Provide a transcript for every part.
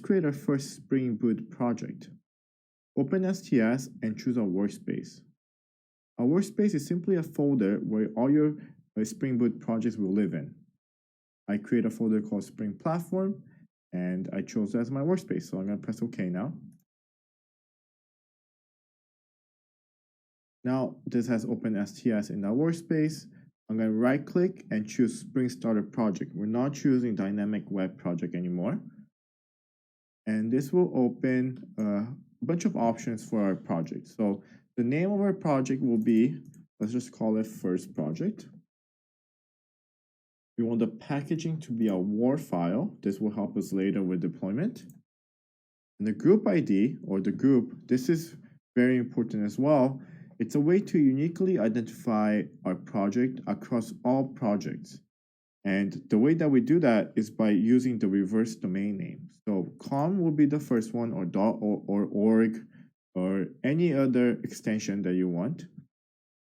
create our first Spring Boot project. Open STS and choose our workspace. Our workspace is simply a folder where all your Spring Boot projects will live in. I create a folder called Spring Platform, and I chose that as my workspace. So I'm going to press OK now. Now this has OpenSTS in our workspace. I'm going to right click and choose Spring Starter Project. We're not choosing Dynamic Web Project anymore. And this will open a bunch of options for our project. So the name of our project will be, let's just call it First Project. We want the packaging to be a WAR file. This will help us later with deployment. And the group ID, or the group, this is very important as well. It's a way to uniquely identify our project across all projects. And the way that we do that is by using the reverse domain name. So com will be the first one, or .org, or any other extension that you want.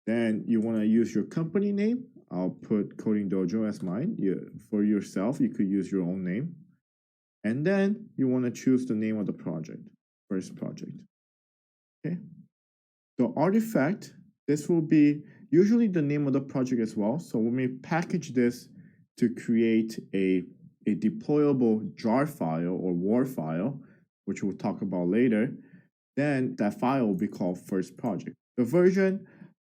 Then you want to use your company name. I'll put Coding Dojo as mine. For yourself, you could use your own name. And then you want to choose the name of the project, first project. Okay. So artifact, this will be usually the name of the project as well. So when we package this to create a deployable jar file or WAR file, which we'll talk about later, then that file will be called first project. The version,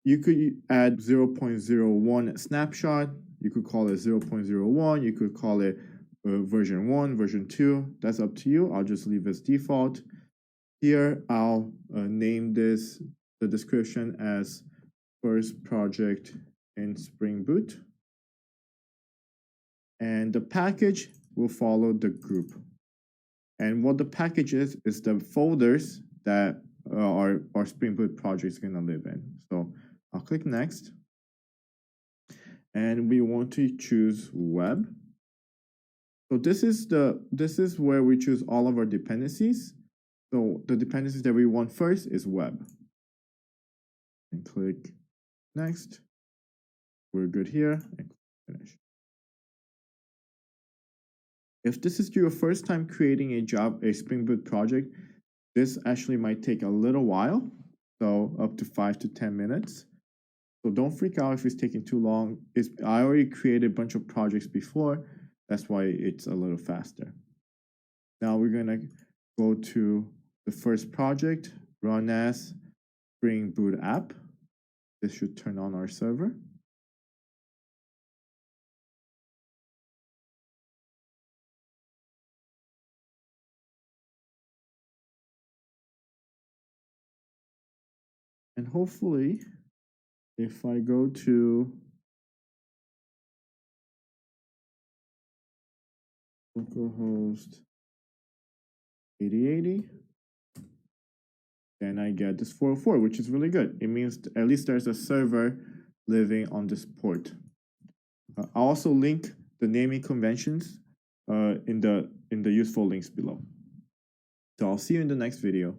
you could add 0.01 snapshot, you could call it 0.01, you could call it version 1, version 2, that's up to you. I'll just leave as default. Here, I'll name this, the description, as first project in Spring Boot. And the package will follow the group. And what the package is the folders that our Spring Boot project is going to live in. So I'll click next. And we want to choose web. So this is where we choose all of our dependencies. So the dependencies that we want first is web. And click next. We're good here, and finish. If this is your first time creating a Spring Boot project, this actually might take a little while, so up to 5 to 10 minutes. So don't freak out if it's taking too long. I already created a bunch of projects before, that's why it's a little faster. Now we're gonna go to the first project, run as Spring Boot app. This should turn on our server. And hopefully, if I go to localhost 8080, then I get this 404, which is really good. It means at least there's a server living on this port. I'll also link the naming conventions in the useful links below. So I'll see you in the next video.